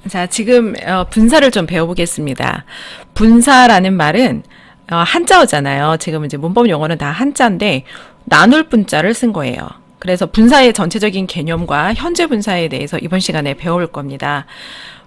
자, 지금 분사를 좀 배워보겠습니다. 분사라는 말은 한자어잖아요. 지금 이제 문법 용어는 다 한자인데 나눌 분자를 쓴 거예요. 그래서 분사의 전체적인 개념과 현재 분사에 대해서 이번 시간에 배울 겁니다.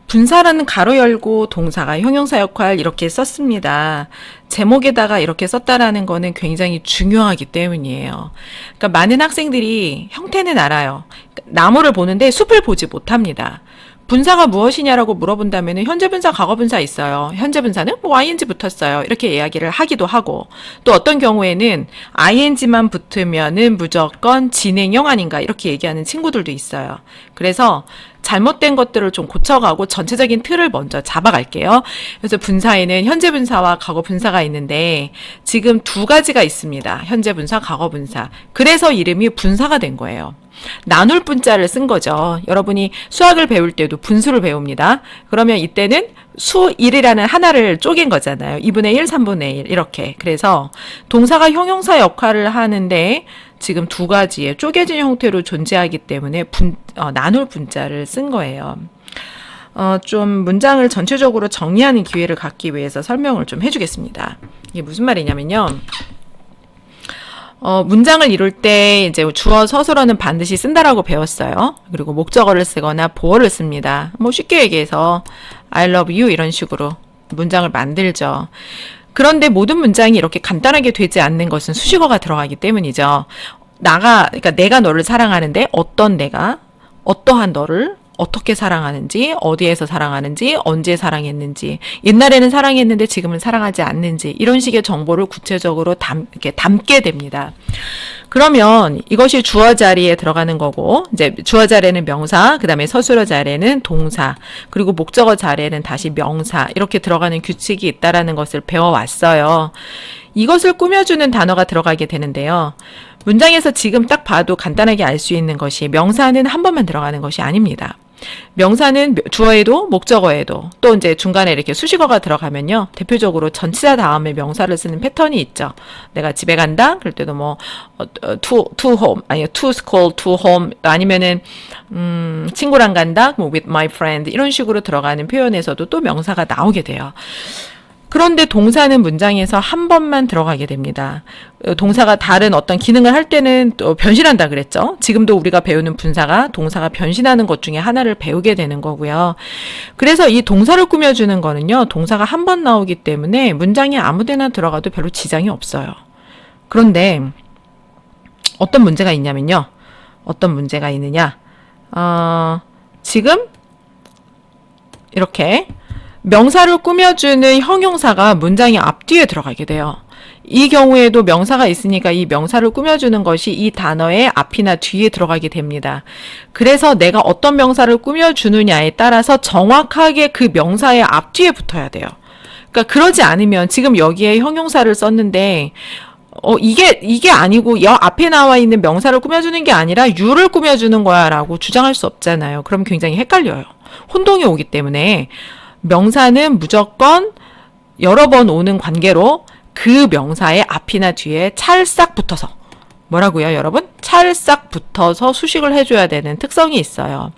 분사라는 가로 열고 동사가 형용사 역할 이렇게 썼습니다. 제목에다가 이렇게 썼다라는 거는 굉장히 중요하기 때문이에요. 그러니까 많은 학생들이 형태는 알아요. 나무를 보는데 숲을 보지 못합니다. 분사가 무엇이냐라고 물어본다면 현재 분사, 과거 분사 있어요. 현재 분사는 뭐 ing 붙었어요. 이렇게 이야기를 하기도 하고 또 어떤 경우에는 ing만 붙으면은 무조건 진행형 아닌가 이렇게 얘기하는 친구들도 있어요. 그래서 잘못된 것들을 좀 고쳐가고 전체적인 틀을 먼저 잡아갈게요. 그래서 분사에는 현재 분사와 과거 분사가 있는데 지금 두 가지가 있습니다. 현재 분사, 과거 분사. 그래서 이름이 분사가 된 거예요. 나눌 분자를 쓴 거죠. 여러분이 수학을 배울 때도 분수를 배웁니다. 그러면 이때는 수 1이라는 하나를 쪼갠 거잖아요. 2분의 1, 3분의 1 이렇게. 그래서 동사가 형용사 역할을 하는데 지금 두 가지의 쪼개진 형태로 존재하기 때문에 나눌 분자를 쓴 거예요. 좀 문장을 전체적으로 정리하는 기회를 갖기 위해서 설명을 좀 해주겠습니다. 이게 무슨 말이냐면요. 문장을 이룰 때 이제 주어 서술어는 반드시 쓴다라고 배웠어요. 그리고 목적어를 쓰거나 보어를 씁니다. 뭐 쉽게 얘기해서 I love you 이런 식으로 문장을 만들죠. 그런데 모든 문장이 이렇게 간단하게 되지 않는 것은 수식어가 들어가기 때문이죠. 그러니까 내가 너를 사랑하는데 어떤 내가 어떠한 너를 어떻게 사랑하는지, 어디에서 사랑하는지, 언제 사랑했는지, 옛날에는 사랑했는데 지금은 사랑하지 않는지 이런 식의 정보를 구체적으로 이렇게 담게 됩니다. 그러면 이것이 주어 자리에 들어가는 거고 이제 주어 자리에는 명사, 그다음에 서술어 자리에는 동사, 그리고 목적어 자리에는 다시 명사 이렇게 들어가는 규칙이 있다라는 것을 배워왔어요. 이것을 꾸며주는 단어가 들어가게 되는데요. 문장에서 지금 딱 봐도 간단하게 알 수 있는 것이 명사는 한 번만 들어가는 것이 아닙니다. 명사는 주어에도 목적어에도 또 이제 중간에 이렇게 수식어가 들어가면요. 대표적으로 전치사 다음에 명사를 쓰는 패턴이 있죠. 내가 집에 간다? 그럴 때도 뭐 to home, 아니 to school, to home 아니면은 친구랑 간다? 뭐 with my friend 이런 식으로 들어가는 표현에서도 또 명사가 나오게 돼요. 그런데 동사는 문장에서 한 번만 들어가게 됩니다. 동사가 다른 어떤 기능을 할 때는 또 변신한다 그랬죠. 지금도 우리가 배우는 분사가 동사가 변신하는 것 중에 하나를 배우게 되는 거고요. 그래서 이 동사를 꾸며주는 거는요. 동사가 한 번 나오기 때문에 문장에 아무데나 들어가도 별로 지장이 없어요. 그런데 어떤 문제가 있냐면요. 어떤 문제가 있느냐. 지금 이렇게 명사를 꾸며주는 형용사가 문장의 앞뒤에 들어가게 돼요. 이 경우에도 명사가 있으니까 이 명사를 꾸며주는 것이 이 단어의 앞이나 뒤에 들어가게 됩니다. 그래서 내가 어떤 명사를 꾸며주느냐에 따라서 정확하게 그 명사의 앞뒤에 붙어야 돼요. 그러니까 그러지 않으면 지금 여기에 형용사를 썼는데 이게 아니고 앞에 나와 있는 명사를 꾸며주는 게 아니라 유를 꾸며주는 거야 라고 주장할 수 없잖아요. 그럼 굉장히 헷갈려요. 혼동이 오기 때문에 명사는 무조건 여러 번 오는 관계로 그 명사의 앞이나 뒤에 찰싹 붙어서 뭐라고요, 여러분? 찰싹 붙어서 수식을 해줘야 되는 특성이 있어요.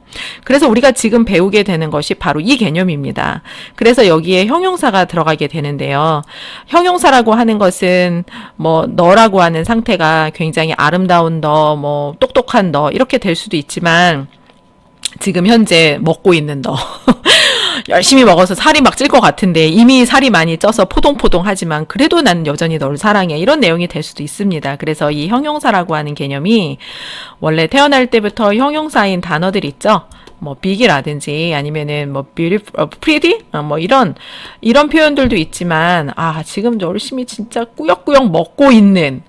그래서 우리가 지금 배우게 되는 것이 바로 이 개념입니다. 그래서 여기에 형용사가 들어가게 되는데요. 형용사라고 하는 것은 뭐 너라고 하는 상태가 굉장히 아름다운 너, 뭐 똑똑한 너 이렇게 될 수도 있지만 지금 현재 먹고 있는 너 열심히 먹어서 살이 막 찔 것 같은데 이미 살이 많이 쪄서 포동포동하지만 그래도 난 여전히 너를 사랑해 이런 내용이 될 수도 있습니다. 그래서 이 형용사라고 하는 개념이 원래 태어날 때부터 형용사인 단어들 있죠. 뭐 big이라든지 아니면은 뭐 beautiful, pretty 뭐 이런 표현들도 있지만 지금 열심히 진짜 꾸역꾸역 먹고 있는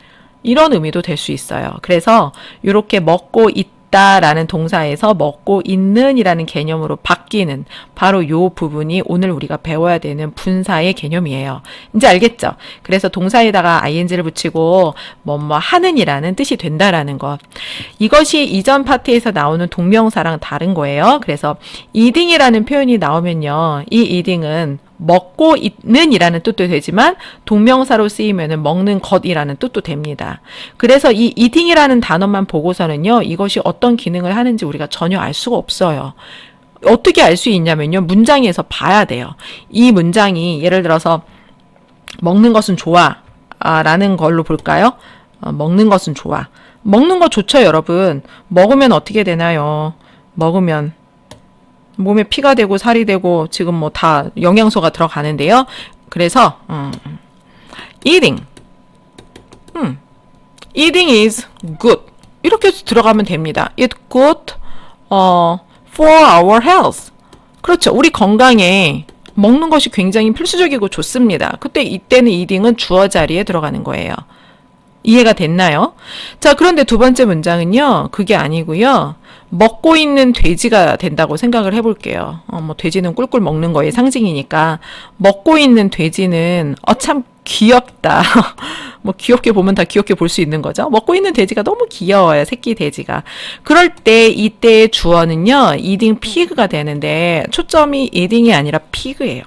이런 의미도 될 수 있어요. 그래서 이렇게 먹고 있다라는 동사에서 먹고 있는 이라는 개념으로 바뀌는 바로 요 부분이 오늘 우리가 배워야 되는 분사의 개념이에요. 이제 알겠죠? 그래서 동사에다가 ing를 붙이고 뭐 하는 이라는 뜻이 된다라는 것. 이것이 이전 파트에서 나오는 동명사랑 다른 거예요. 그래서 eating이라는 표현이 나오면요. 이 eating은 먹고 있는 이라는 뜻도 되지만 동명사로 쓰이면은 먹는 것이라는 뜻도 됩니다. 그래서 이 eating이라는 단어만 보고서는요, 이것이 어떤 기능을 하는지 우리가 전혀 알 수가 없어요. 어떻게 알 수 있냐면요. 문장에서 봐야 돼요. 이 문장이 예를 들어서 먹는 것은 좋아 라는 걸로 볼까요? 먹는 것은 좋아. 먹는 거 좋죠, 여러분. 먹으면 어떻게 되나요? 먹으면 몸에 피가 되고 살이 되고 지금 뭐 다 영양소가 들어가는데요. 그래서 eating. eating is good. 이렇게 들어가면 됩니다. It's good for our health. 그렇죠. 우리 건강에 먹는 것이 굉장히 필수적이고 좋습니다. 그때 이때는 eating은 주어 자리에 들어가는 거예요. 이해가 됐나요? 자, 그런데 두 번째 문장은요. 그게 아니고요. 먹고 있는 돼지가 된다고 생각을 해볼게요. 뭐 돼지는 꿀꿀 먹는 거의 상징이니까 먹고 있는 돼지는 참 귀엽다. 뭐 귀엽게 보면 다 귀엽게 볼 수 있는 거죠. 먹고 있는 돼지가 너무 귀여워요. 새끼 돼지가. 그럴 때 이때의 주어는요. eating pig가 되는데 초점이 eating이 아니라 pig예요.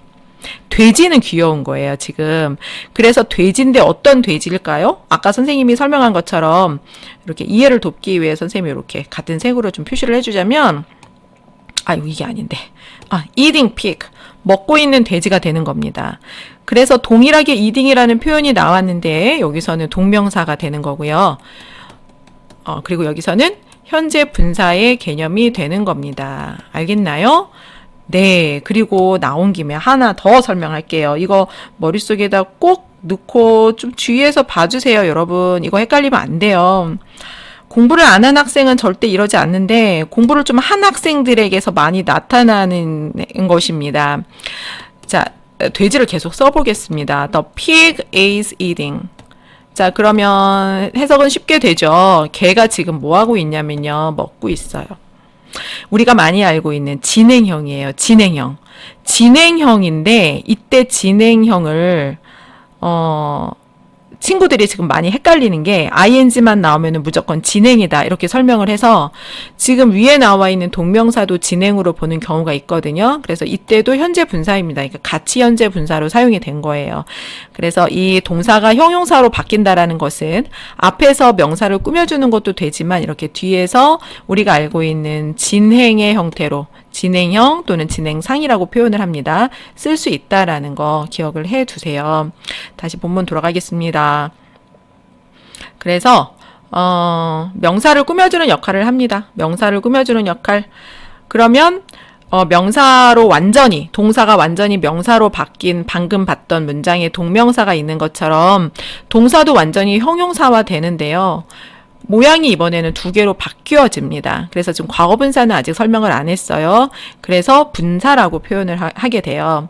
돼지는 귀여운 거예요, 지금. 그래서 돼지인데 어떤 돼지일까요? 아까 선생님이 설명한 것처럼 이렇게 이해를 돕기 위해 선생님이 이렇게 같은 색으로 좀 표시를 해주자면, 이게 아닌데. eating pig. 먹고 있는 돼지가 되는 겁니다. 그래서 동일하게 eating이라는 표현이 나왔는데, 여기서는 동명사가 되는 거고요. 그리고 여기서는 현재 분사의 개념이 되는 겁니다. 알겠나요? 네, 그리고 나온 김에 하나 더 설명할게요. 이거 머릿속에다 꼭 넣고 좀 주의해서 봐주세요, 여러분. 이거 헷갈리면 안 돼요. 공부를 안 한 학생은 절대 이러지 않는데 공부를 좀 한 학생들에게서 많이 나타나는 것입니다. 자, 돼지를 계속 써보겠습니다. The pig is eating. 자, 그러면 해석은 쉽게 되죠. 개가 지금 뭐 하고 있냐면요. 먹고 있어요. 우리가 많이 알고 있는 진행형이에요. 진행형. 진행형인데 이때 진행형을 친구들이 지금 많이 헷갈리는 게 ing만 나오면 무조건 진행이다 이렇게 설명을 해서 지금 위에 나와 있는 동명사도 진행으로 보는 경우가 있거든요. 그래서 이때도 현재 분사입니다. 그러니까 같이 현재 분사로 사용이 된 거예요. 그래서 이 동사가 형용사로 바뀐다라는 것은 앞에서 명사를 꾸며주는 것도 되지만 이렇게 뒤에서 우리가 알고 있는 진행의 형태로 진행형 또는 진행상이라고 표현을 합니다. 쓸 수 있다라는 거 기억을 해 두세요. 다시 본문 돌아가겠습니다. 그래서 명사를 꾸며주는 역할을 합니다. 명사를 꾸며주는 역할. 그러면 명사로 완전히 동사가 완전히 명사로 바뀐 방금 봤던 문장에 동명사가 있는 것처럼 동사도 완전히 형용사화 되는데요. 모양이 이번에는 두 개로 바뀌어집니다. 그래서 지금 과거분사는 아직 설명을 안 했어요. 그래서 분사라고 표현을 하게 돼요.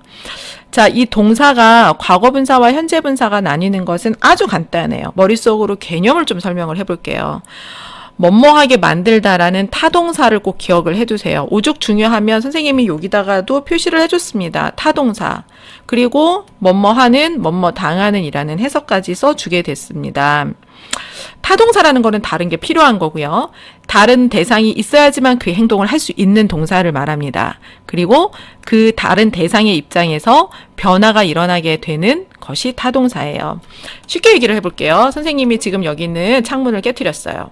자, 이 동사가 과거분사와 현재분사가 나뉘는 것은 아주 간단해요. 머릿속으로 개념을 좀 설명을 해볼게요. 뭐뭐하게 만들다라는 타동사를 꼭 기억을 해두세요. 오죽 중요하면 선생님이 여기다가도 표시를 해줬습니다. 타동사. 그리고 뭐뭐하는, 뭐뭐당하는 이라는 해석까지 써주게 됐습니다. 타동사라는 거는 다른 게 필요한 거고요. 다른 대상이 있어야지만 그 행동을 할 수 있는 동사를 말합니다. 그리고 그 다른 대상의 입장에서 변화가 일어나게 되는 것이 타동사예요. 쉽게 얘기를 해볼게요. 선생님이 지금 여기 있는 창문을 깨트렸어요.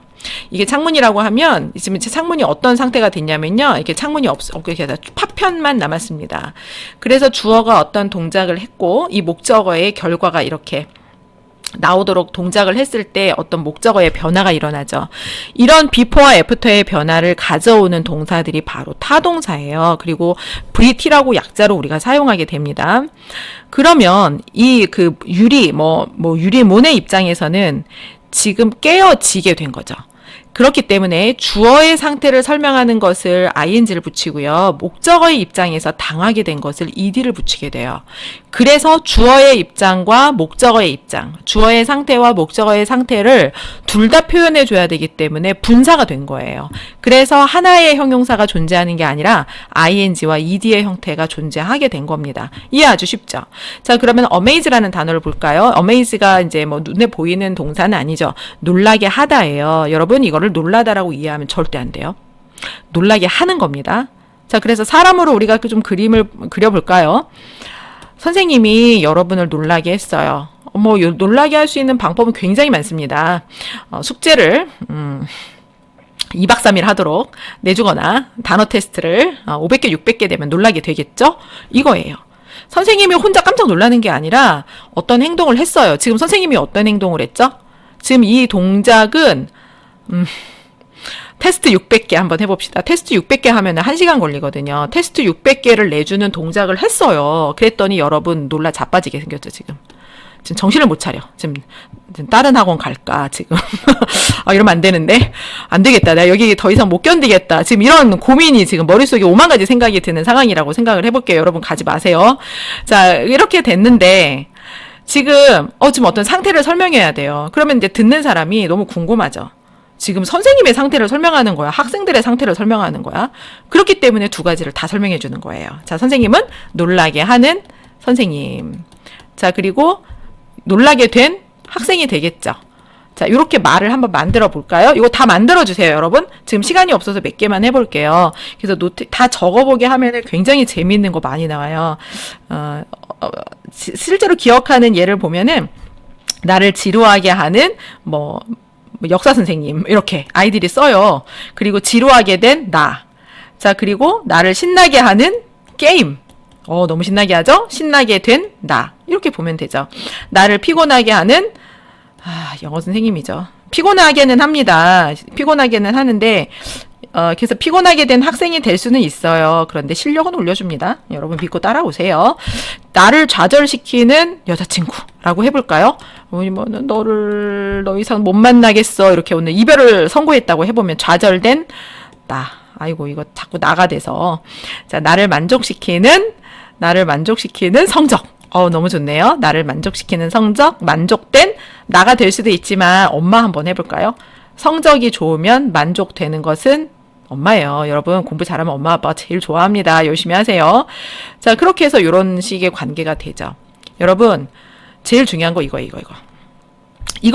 이게 창문이라고 하면 지금 창문이 어떤 상태가 됐냐면요. 이렇게 창문이 없게 해서 파편만 남았습니다. 그래서 주어가 어떤 동작을 했고 이 목적어의 결과가 이렇게 나오도록 동작을 했을 때 어떤 목적어의 변화가 일어나죠. 이런 비포와 애프터의 변화를 가져오는 동사들이 바로 타동사예요. 그리고 VT라고 약자로 우리가 사용하게 됩니다. 그러면 이 그 유리몬의 입장에서는 지금 깨어지게 된 거죠. 그렇기 때문에 주어의 상태를 설명하는 것을 ing를 붙이고요. 목적어의 입장에서 당하게 된 것을 ed를 붙이게 돼요. 그래서 주어의 입장과 목적어의 입장, 주어의 상태와 목적어의 상태를 둘 다 표현해 줘야 되기 때문에 분사가 된 거예요. 그래서 하나의 형용사가 존재하는 게 아니라 ing와 ed의 형태가 존재하게 된 겁니다. 이해 아주 쉽죠? 자, 그러면 amaze라는 단어를 볼까요? amaze가 이제 뭐 눈에 보이는 동사는 아니죠. 놀라게 하다예요. 여러분 이거를 놀라다라고 이해하면 절대 안 돼요. 놀라게 하는 겁니다. 자, 그래서 사람으로 우리가 좀 그림을 그려볼까요? 선생님이 여러분을 놀라게 했어요. 놀라게 할 수 있는 방법은 굉장히 많습니다. 숙제를 2박 3일 하도록 내주거나 단어 테스트를 500개, 600개 되면 놀라게 되겠죠? 이거예요. 선생님이 혼자 깜짝 놀라는 게 아니라 어떤 행동을 했어요. 지금 선생님이 어떤 행동을 했죠? 지금 이 동작은 테스트 600개 한번 해봅시다. 테스트 600개 하면 1시간 걸리거든요. 테스트 600개를 내주는 동작을 했어요. 그랬더니 여러분 놀라 자빠지게 생겼죠, 지금. 지금 정신을 못 차려. 지금 다른 학원 갈까, 지금. 이러면 안 되는데. 안 되겠다. 내가 여기 더 이상 못 견디겠다. 지금 이런 고민이 지금 머릿속에 5만 가지 생각이 드는 상황이라고 생각을 해볼게요. 여러분 가지 마세요. 자, 이렇게 됐는데, 지금 어떤 상태를 설명해야 돼요. 그러면 이제 듣는 사람이 너무 궁금하죠. 지금 선생님의 상태를 설명하는 거야? 학생들의 상태를 설명하는 거야? 그렇기 때문에 두 가지를 다 설명해 주는 거예요. 자, 선생님은 놀라게 하는 선생님. 자, 그리고 놀라게 된 학생이 되겠죠. 자, 이렇게 말을 한번 만들어 볼까요? 이거 다 만들어 주세요, 여러분. 지금 시간이 없어서 몇 개만 해볼게요. 그래서 노트 다 적어보게 하면은 굉장히 재미있는 거 많이 나와요. 실제로 기억하는 예를 보면은 나를 지루하게 하는 역사 선생님 이렇게 아이들이 써요. 그리고 지루하게 된 나. 자, 그리고 나를 신나게 하는 게임. 너무 신나게 하죠? 신나게 된 나. 이렇게 보면 되죠. 나를 피곤하게 하는 영어 선생님이죠. 피곤하게는 합니다. 피곤하게는 하는데 그래서 피곤하게 된 학생이 될 수는 있어요. 그런데 실력은 올려줍니다. 여러분 믿고 따라오세요. 나를 좌절시키는 여자친구라고 해볼까요? 너를 더 이상 못 만나겠어. 이렇게 오늘 이별을 선고했다고 해보면 좌절된 나. 아이고 이거 자꾸 나가 돼서. 자, 나를 만족시키는 성적. 너무 좋네요. 나를 만족시키는 성적, 만족된 나가 될 수도 있지만 엄마 한번 해볼까요? 성적이 좋으면 만족되는 것은 엄마예요. 여러분 공부 잘하면 엄마 아빠가 제일 좋아합니다. 열심히 하세요. 자, 그렇게 해서 이런 식의 관계가 되죠. 여러분 제일 중요한 거 이거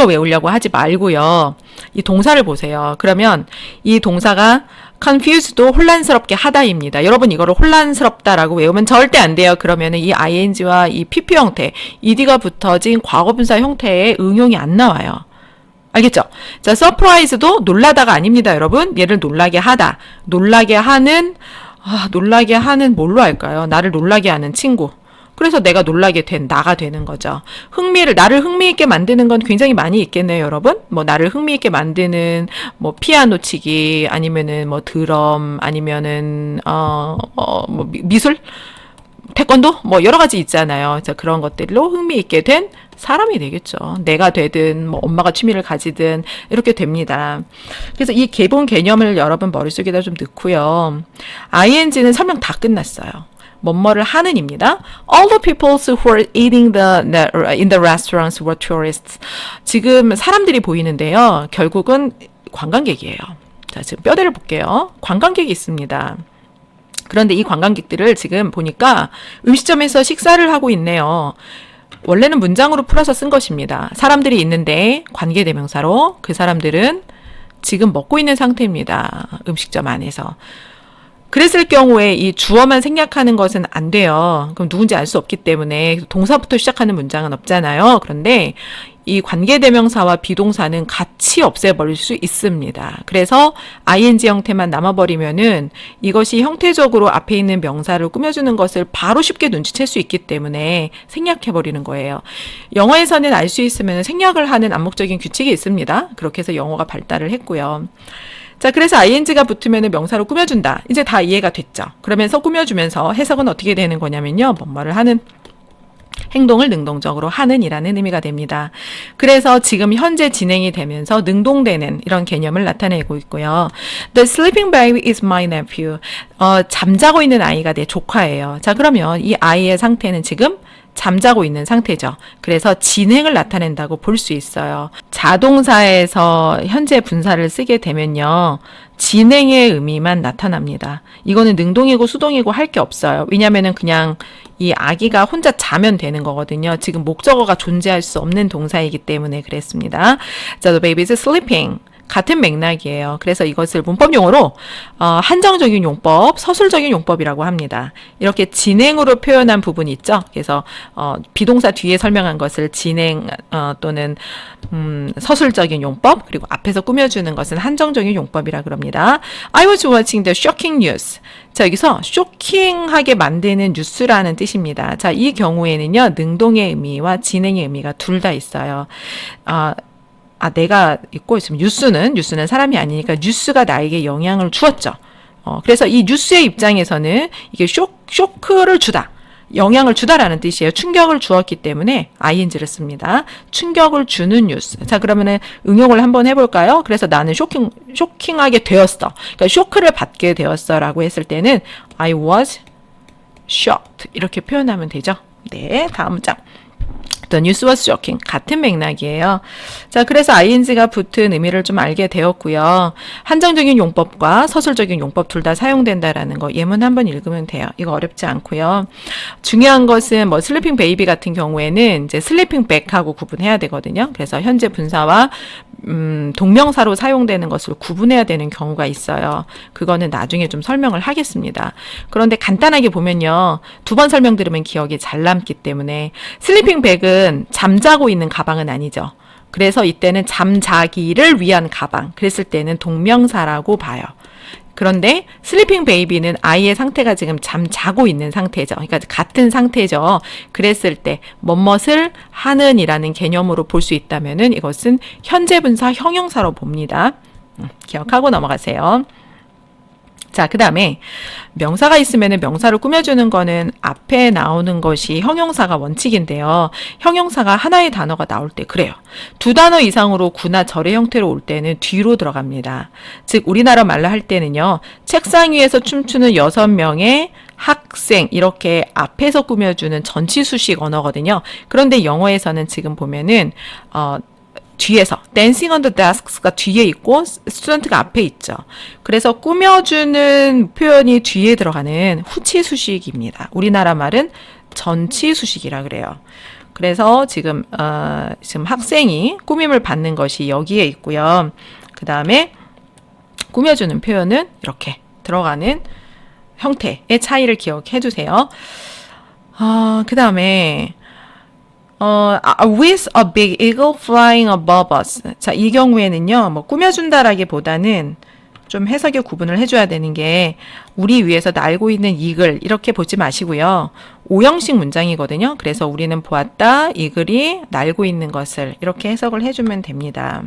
외우려고 하지 말고요. 이 동사를 보세요. 그러면 이 동사가 confused도 혼란스럽게 하다입니다. 여러분 이거를 혼란스럽다라고 외우면 절대 안 돼요. 그러면은 이 ing와 이 pp 형태, ed가 붙어진 과거분사 형태의 응용이 안 나와요. 알겠죠? 자, surprise도 놀라다가 아닙니다, 여러분. 얘를 놀라게 하다. 놀라게 하는 뭘로 할까요? 나를 놀라게 하는 친구. 그래서 내가 놀라게 된 나가 되는 거죠. 나를 흥미있게 만드는 건 굉장히 많이 있겠네요, 여러분. 나를 흥미있게 만드는 피아노 치기 아니면은 드럼 아니면은 미술 태권도 여러 가지 있잖아요. 자, 그런 것들로 흥미있게 된 사람이 되겠죠. 내가 되든 엄마가 취미를 가지든 이렇게 됩니다. 그래서 이 기본 개념을 여러분 머릿속에다 좀 넣고요. ing는 설명 다 끝났어요. 뭐뭐를 하는입니다. All the people who were eating in the restaurants were tourists. 지금 사람들이 보이는데요. 결국은 관광객이에요. 자, 지금 뼈대를 볼게요. 관광객이 있습니다. 그런데 이 관광객들을 지금 보니까 음식점에서 식사를 하고 있네요. 원래는 문장으로 풀어서 쓴 것입니다. 사람들이 있는데 관계대명사로 그 사람들은 지금 먹고 있는 상태입니다. 음식점 안에서. 그랬을 경우에 이 주어만 생략하는 것은 안 돼요. 그럼 누군지 알 수 없기 때문에 동사부터 시작하는 문장은 없잖아요. 그런데 이 관계대명사와 비동사는 같이 없애버릴 수 있습니다. 그래서 ing 형태만 남아버리면은 이것이 형태적으로 앞에 있는 명사를 꾸며주는 것을 바로 쉽게 눈치챌 수 있기 때문에 생략해버리는 거예요. 영어에서는 알 수 있으면 생략을 하는 암묵적인 규칙이 있습니다. 그렇게 해서 영어가 발달을 했고요. 자, 그래서 ing가 붙으면 명사로 꾸며준다. 이제 다 이해가 됐죠. 그러면서 꾸며주면서 해석은 어떻게 되는 거냐면요. 뭐뭐를 하는 행동을 능동적으로 하는 이라는 의미가 됩니다. 그래서 지금 현재 진행이 되면서 능동되는 이런 개념을 나타내고 있고요. The sleeping baby is my nephew. 잠자고 있는 아이가 내 조카예요. 자, 그러면 이 아이의 상태는 지금 잠자고 있는 상태죠. 그래서 진행을 나타낸다고 볼 수 있어요. 자동사에서 현재 분사를 쓰게 되면요. 진행의 의미만 나타납니다. 이거는 능동이고 수동이고 할 게 없어요. 왜냐면은 그냥 이 아기가 혼자 자면 되는 거거든요. 지금 목적어가 존재할 수 없는 동사이기 때문에 그랬습니다. 자, the baby is sleeping. 같은 맥락이에요. 그래서 이것을 문법 용어로 한정적인 용법, 서술적인 용법이라고 합니다. 이렇게 진행으로 표현한 부분이 있죠. 그래서 비동사 뒤에 설명한 것을 진행 또는 서술적인 용법, 그리고 앞에서 꾸며주는 것은 한정적인 용법이라 그럽니다. I was watching the shocking news. 자, 여기서 쇼킹하게 만드는 뉴스라는 뜻입니다. 자, 이 경우에는요, 능동의 의미와 진행의 의미가 둘 다 있어요. 내가 있고 있으면 뉴스는 사람이 아니니까 뉴스가 나에게 영향을 주었죠. 그래서 이 뉴스의 입장에서는 이게 쇼크를 주다. 영향을 주다라는 뜻이에요. 충격을 주었기 때문에 ing를 씁니다. 충격을 주는 뉴스. 자, 그러면은 응용을 한번 해볼까요? 그래서 나는 쇼킹하게 되었어. 그러니까 쇼크를 받게 되었어라고 했을 때는 I was shocked 이렇게 표현하면 되죠. 네, 다음 문장. The news was shocking. 같은 맥락이에요. 자, 그래서 ing가 붙은 의미를 좀 알게 되었고요. 한정적인 용법과 서술적인 용법 둘 다 사용된다라는 거 예문 한번 읽으면 돼요. 이거 어렵지 않고요. 중요한 것은 뭐 슬리핑 베이비 같은 경우에는 이제 슬리핑 백하고 구분해야 되거든요. 그래서 현재 분사와 동명사로 사용되는 것을 구분해야 되는 경우가 있어요. 그거는 나중에 좀 설명을 하겠습니다. 그런데 간단하게 보면요. 2번 설명 들으면 기억이 잘 남기 때문에 슬리핑 백은 잠자고 있는 가방은 아니죠. 그래서 이때는 잠자기를 위한 가방. 그랬을 때는 동명사라고 봐요. 그런데 슬리핑 베이비는 아이의 상태가 지금 잠자고 있는 상태죠. 그러니까 같은 상태죠. 그랬을 때 뭐뭇을 하는 이라는 개념으로 볼 수 있다면은 이것은 현재 분사 형용사로 봅니다. 기억하고 넘어가세요. 자, 그 다음에 명사가 있으면 명사를 꾸며주는 거는 앞에 나오는 것이 형용사가 원칙인데요. 형용사가 하나의 단어가 나올 때 그래요. 2단어 이상으로 구나 절의 형태로 올 때는 뒤로 들어갑니다. 즉 우리나라 말로 할 때는요. 책상 위에서 춤추는 6명의 학생 이렇게 앞에서 꾸며주는 전치수식 언어거든요. 그런데 영어에서는 지금 보면은 뒤에서 dancing on the desks가 뒤에 있고 스튜던트가 앞에 있죠. 그래서 꾸며주는 표현이 뒤에 들어가는 후치 수식입니다. 우리나라 말은 전치 수식이라 그래요. 그래서 지금 학생이 꾸밈을 받는 것이 여기에 있고요. 그 다음에 꾸며주는 표현은 이렇게 들어가는 형태의 차이를 기억해 두세요. 그 다음에 with a big eagle flying above us. 자, 이 경우에는요, 뭐, 꾸며준다라기보다는 좀 해석의 구분을 해줘야 되는 게, 우리 위에서 날고 있는 이글, 이렇게 보지 마시고요. 오형식 문장이거든요. 그래서 우리는 보았다, 이글이 날고 있는 것을, 이렇게 해석을 해주면 됩니다.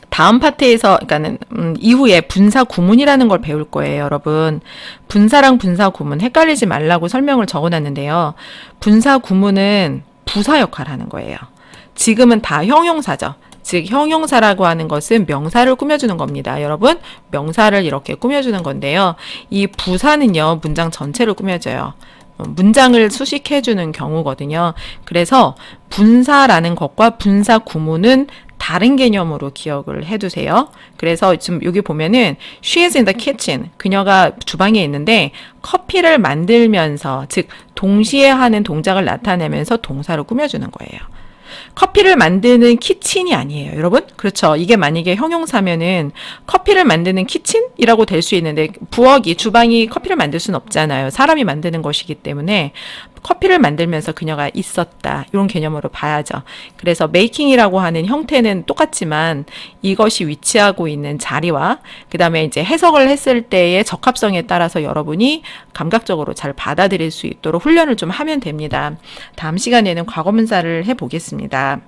다음 파트에서, 그러니까는, 이후에 분사 구문이라는 걸 배울 거예요, 여러분. 분사랑 분사 구문, 헷갈리지 말라고 설명을 적어 놨는데요. 분사 구문은 부사 역할을 하는 거예요. 지금은 다 형용사죠. 즉, 형용사라고 하는 것은 명사를 꾸며주는 겁니다. 여러분, 명사를 이렇게 꾸며주는 건데요. 이 부사는요, 문장 전체를 꾸며줘요. 문장을 수식해주는 경우거든요. 그래서 분사라는 것과 분사 구문은 다른 개념으로 기억을 해두세요. 그래서 지금 여기 보면은 she is in the kitchen. 그녀가 주방에 있는데 커피를 만들면서 즉 동시에 하는 동작을 나타내면서 동사를 꾸며주는 거예요. 커피를 만드는 키친이 아니에요, 여러분. 그렇죠. 이게 만약에 형용사면은 커피를 만드는 키친이라고 될 수 있는데 부엌이 주방이 커피를 만들 수는 없잖아요. 사람이 만드는 것이기 때문에 커피를 만들면서 그녀가 있었다. 이런 개념으로 봐야죠. 그래서 메이킹이라고 하는 형태는 똑같지만 이것이 위치하고 있는 자리와 그 다음에 이제 해석을 했을 때의 적합성에 따라서 여러분이 감각적으로 잘 받아들일 수 있도록 훈련을 좀 하면 됩니다. 다음 시간에는 과거문사를 해보겠습니다.